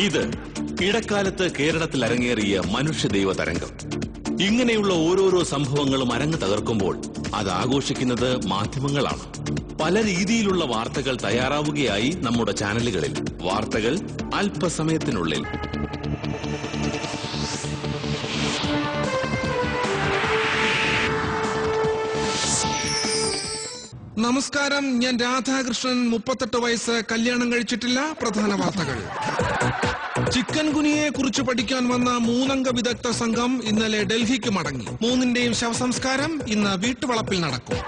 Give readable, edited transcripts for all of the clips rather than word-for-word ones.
ഇത് ഇടക്കാലത്ത് കേരളത്തിൽ അരങ്ങേറിയ മനുഷ്യദൈവ തരംഗം. ഇങ്ങനെയുള്ള ഓരോരോ സംഭവങ്ങളും അരങ്ങ് തകർക്കുമ്പോൾ അത് ആഘോഷിക്കുന്നത് മാധ്യമങ്ങളാണ്. പല രീതിയിലുള്ള വാർത്തകൾ തയ്യാറാവുകയായി നമ്മുടെ ചാനലുകളിൽ. വാർത്തകൾ അല്പസമയത്തിനുള്ളിൽ. നമസ്കാരം, ഞാൻ രാധാകൃഷ്ണൻ. 38 വയസ്സ്, കല്യാണം കഴിച്ചിട്ടില്ല. പ്രധാന വാർത്തകൾ. ചിക്കൻ ഗുനിയെ കുറിച്ച് പഠിക്കാൻ വന്ന 3 അംഗ വിദഗ്ധ സംഘം ഇന്നലെ ഡൽഹിക്ക് മടങ്ങി. 3ന്റെയും ശവസംസ്കാരം ഇന്ന് വീട്ടുവളപ്പിൽ നടക്കും.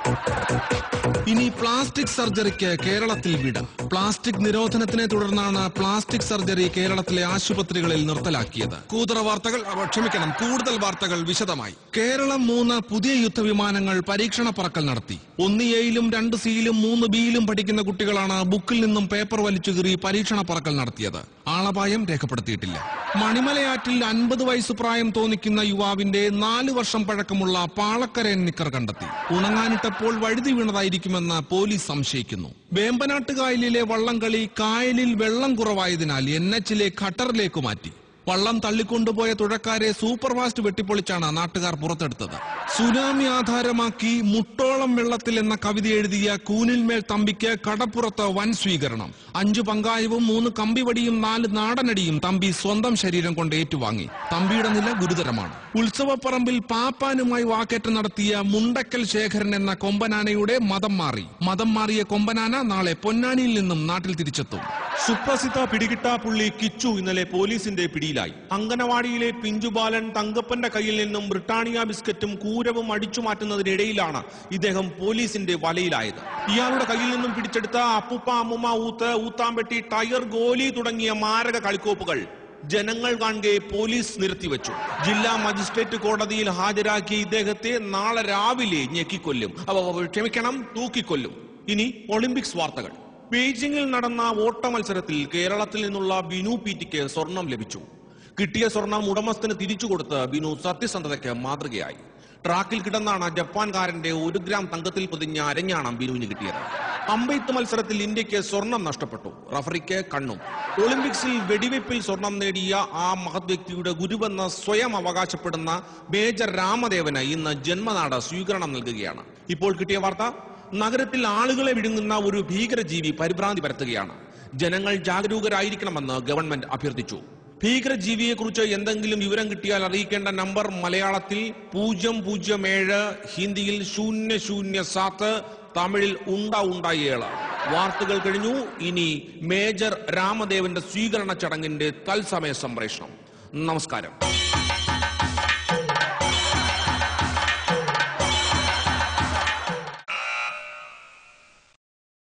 ഇനി പ്ലാസ്റ്റിക് സർജറിക്ക് കേരളത്തിൽ വിട. പ്ലാസ്റ്റിക് നിരോധനത്തിനെ തുടർന്നാണ് പ്ലാസ്റ്റിക് സർജറി കേരളത്തിലെ ആശുപത്രികളിൽ നിർത്തലാക്കിയത്. കൂടുതൽ വാർത്തകൾ വിശദമായി. കേരളം 3 പുതിയ യുദ്ധവിമാനങ്ങൾ പരീക്ഷണ പറക്കൽ നടത്തി. 1 എയിലും 2 സിയിലും 3 ബിയിലും പഠിക്കുന്ന കുട്ടികളാണ് ബുക്കിൽ നിന്നും പേപ്പർ വലിച്ചു കീറി പരീക്ഷണ പറക്കൽ നടത്തിയത്. ആളപായം രേഖപ്പെടുത്തിയിട്ടില്ല. മണിമലയാറ്റിൽ 50 വയസ്സ് പ്രായം തോന്നിക്കുന്ന യുവാവിന്റെ 4 വർഷം പഴക്കമുള്ള പാളക്കരയൻ നിക്കർ കണ്ടെത്തി. ഉണങ്ങാനിട്ടപ്പോൾ വഴുതി വീണതായിരിക്കുമെന്ന് പോലീസ് സംശയിക്കുന്നു. വേമ്പനാട്ടുകായലിലെ വള്ളംകളി കായലിൽ വെള്ളം കുറവായതിനാൽ NHലെ ഖട്ടറിലേക്ക് മാറ്റി. വള്ളം തള്ളിക്കൊണ്ടുപോയ തുഴക്കാരെ സൂപ്പർഫാസ്റ്റ് വെട്ടിപ്പൊളിച്ചാണ് നാട്ടുകാർ പുറത്തെടുത്തത്. സുനാമി ആധാരമാക്കി മുട്ടോളം വെള്ളത്തിൽ എന്ന കവിത എഴുതിയ കൂനിൽമേൽ തമ്പിക്ക് കടപ്പുറത്ത് വൻ സ്വീകരണം. 5 പങ്കായവും 3 കമ്പിവടിയും 4 നാടനടിയും തമ്പി സ്വന്തം ശരീരം കൊണ്ട് ഏറ്റുവാങ്ങി. തമ്പിയുടെ നില ഗുരുതരമാണ്. ഉത്സവപ്പറമ്പിൽ പാപ്പാനുമായി വാക്കേറ്റം നടത്തിയ മുണ്ടക്കൽ ശേഖരൻ എന്ന കൊമ്പനാനയുടെ മതം മാറിയ കൊമ്പനാന നാളെ പൊന്നാനിയിൽ നിന്നും നാട്ടിൽ തിരിച്ചെത്തും. സുപ്രസിദ്ധ പിടികിട്ടാപ്പുള്ളി കിച്ചു ഇന്നലെ പോലീസിന്റെ പിടിയിലായി. അങ്കനവാടിയിലെ പിഞ്ചുബാലൻ തങ്കപ്പന്റെ കയ്യിൽ നിന്നും ബ്രിട്ടാനിയ ബിസ്ക്കറ്റും കൂരവും അടിച്ചു മാറ്റുന്നതിനിടയിലാണ് ഇദ്ദേഹം പോലീസിന്റെ വലയിലായത്. ഇയാളുടെ കയ്യിൽ നിന്നും പിടിച്ചെടുത്ത അപ്പുപ്പ അമ്മുമ്മ ഊത്താമ്പെട്ടി ടയർ ഗോലി തുടങ്ങിയ മാരക കളിക്കോപ്പുകൾ ജനങ്ങൾ കാണെ പോലീസ് നിർത്തിവെച്ചു. ജില്ലാ മജിസ്ട്രേറ്റ് കോടതിയിൽ ഹാജരാക്കിയ ഇദ്ദേഹത്തെ നാളെ രാവിലെ തൂക്കിക്കൊല്ലും. ഇനി ഒളിമ്പിക്സ് വാർത്തകൾ. ബീജിംഗിൽ നടന്ന ഓട്ട മത്സരത്തിൽ കേരളത്തിൽ നിന്നുള്ള ബിനു പീറ്റിക്ക് സ്വർണം ലഭിച്ചു. കിട്ടിയ സ്വർണം ഉടമസ്ഥന് തിരിച്ചുകൊടുത്ത് ബിനു സത്യസന്ധതയ്ക്ക് മാതൃകയായി. ട്രാക്കിൽ കിടന്നാണ് ജപ്പാൻകാരന്റെ 1 ഗ്രാം തങ്കത്തിൽ പൊതിഞ്ഞ അരഞ്ഞാണം ബിനുവിന് കിട്ടിയത്. അമ്പെയ്ത്ത് മത്സരത്തിൽ ഇന്ത്യക്ക് സ്വർണം നഷ്ടപ്പെട്ടു. റഫറിക്ക് കണ്ണും. ഒളിമ്പിക്സിൽ വെടിവെപ്പിൽ സ്വർണം നേടിയ ആ മഹത് വ്യക്തിയുടെ ഗുരുവെന്ന് സ്വയം അവകാശപ്പെടുന്ന മേജർ രാമദേവന് ഇന്ന് ജന്മനാട് സ്വീകരണം നൽകുകയാണ്. ഇപ്പോൾ കിട്ടിയ വാർത്ത: നഗരത്തിൽ ആളുകളെ വിഴുങ്ങുന്ന ഒരു ഭീകരജീവി പരിഭ്രാന്തി പരത്തുകയാണ്. ജനങ്ങൾ ജാഗരൂകരായിരിക്കണമെന്ന് ഗവൺമെന്റ് അഭ്യർത്ഥിച്ചു. ഭീകരജീവിയെക്കുറിച്ച് എന്തെങ്കിലും വിവരം കിട്ടിയാൽ അറിയിക്കേണ്ട നമ്പർ മലയാളത്തിൽ 007, ഹിന്ദിയിൽ 007, തമിഴിൽ 7. വാർത്തകൾ കഴിഞ്ഞു. ഇനി മേജർ രാമദേവന്റെ സ്വീകരണ ചടങ്ങിന്റെ തത്സമയ സംപ്രേഷണം. നമസ്കാരം.